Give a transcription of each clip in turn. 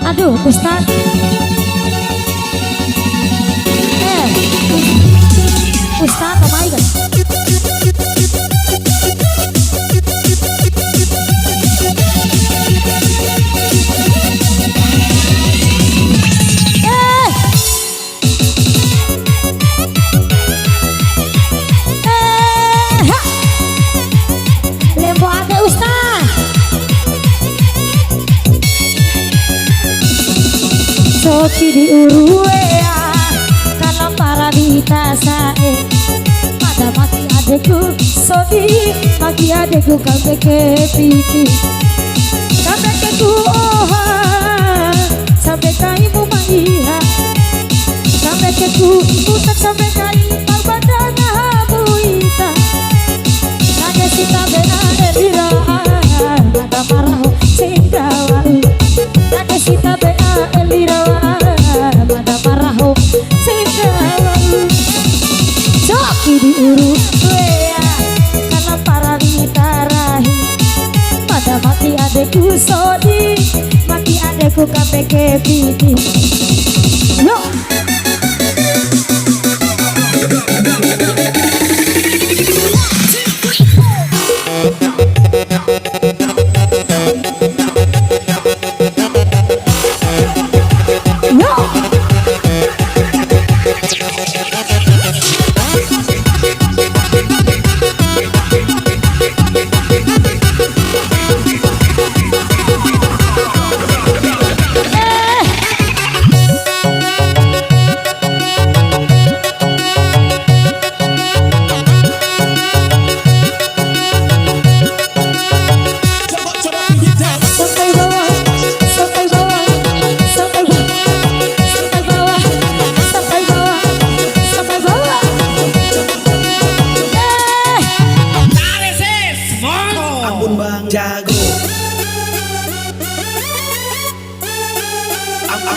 Aduh, Ustaz. Ustaz, oh my God. Ha. Lembo ada Ustaz. Soki di Uruea karena para ditasae pada maki adekku sodi maki adekku sampai ke pipi sampai ke oha sampai kaimu maiha sampai ke utak sampai kai malbadana buita nage sita bena elira ada marah singgawa nage sita bena elira ada marah singgawa Soki di Uruguaya karena para ditarahi pada mati adekku sodi mati adekku KPK piti yo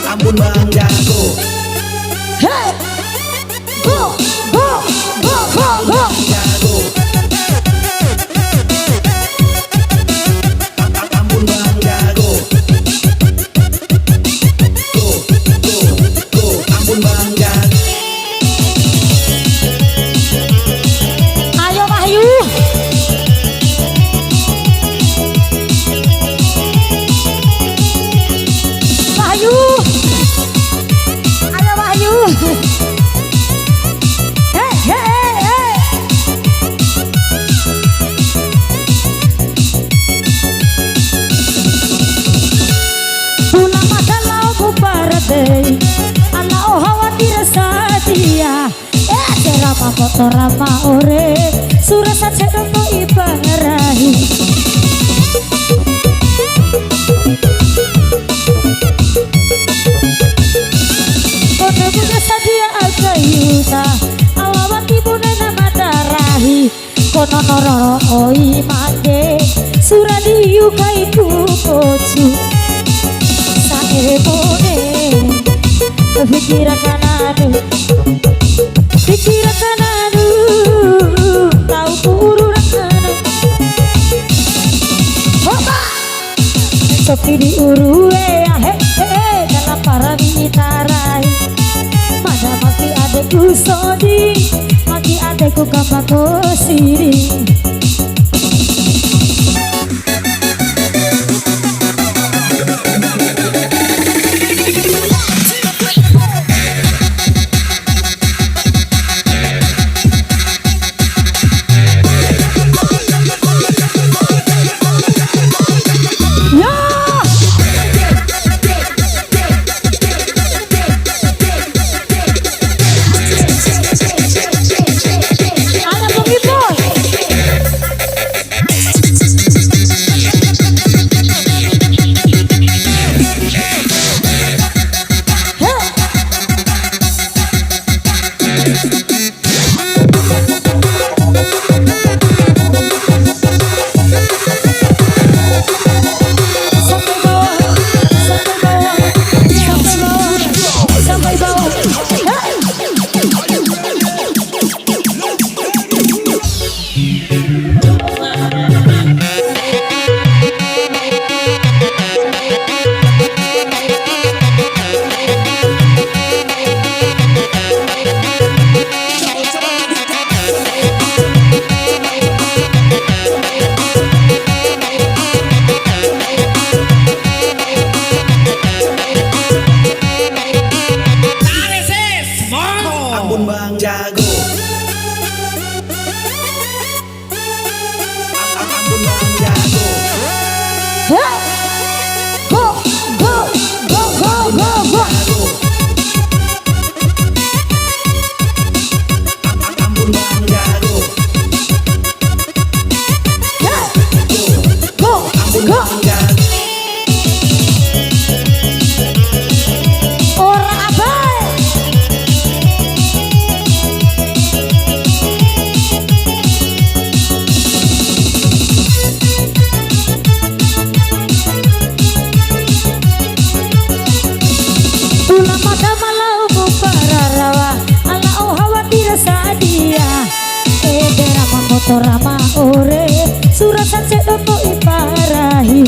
Ampun Bang Jago. Hey, go, go, go, go, go. Jago. Ampun Bang Jago. Go, go, go. Ampun Bang Jago. Ayo Wahyu. Wahyu. Ayo Wahyu. Hey, hey, hey. Pulang makan lau bubaradei ala oh khawatir sadia serama kotor rama ore surasa cedong no ibarahi kono buka sadia agayuta alawati bunena matarahi kono nororo oi mande suradiyu kaiku kocu saebone pikiran kananu tahu kururan kananu Opa Soki di Uruguaya dalam para ditarai pada maki adekku sodi maki adekku kapako siri Ambon Bang Jago. Hei, go, go, go, go, go, go. Ambon Bang Jago. Hei, go, Ambon go. Bang Jago. Ora abai. Tulang pada malau pararawa ala oh khawatir sadia rama motor rama ore surasan sedoto iparahi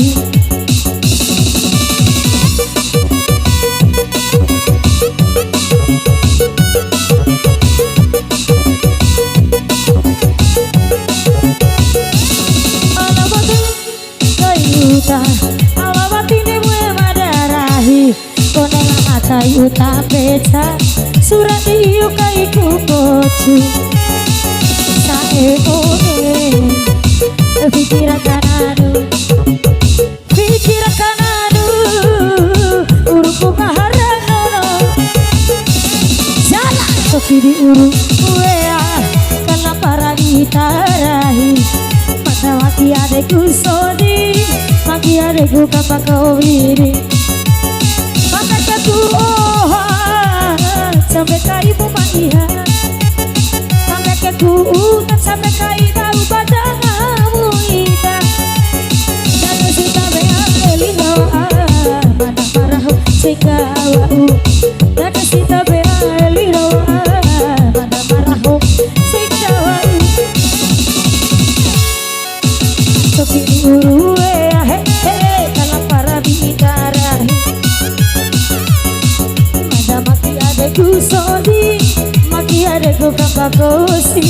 alawati kayuta alawati ne mue madarahi konela kayuta peca surat iu kaiku kocu sae oe pikir kananu uruku kaharano jalan sofi di uru wea kana para ditarahi pada waki adekku sodi maki adekku kapakau wiri sampai kai pemaiha sampai ke kuutan sampai kai tahu badangamu ida dan sita bea elino mana marah sekawau dan sita bea elino mana marah sekawau tapi urue he dalam para bidarahi maki adekku sodi maki adekku kapakosi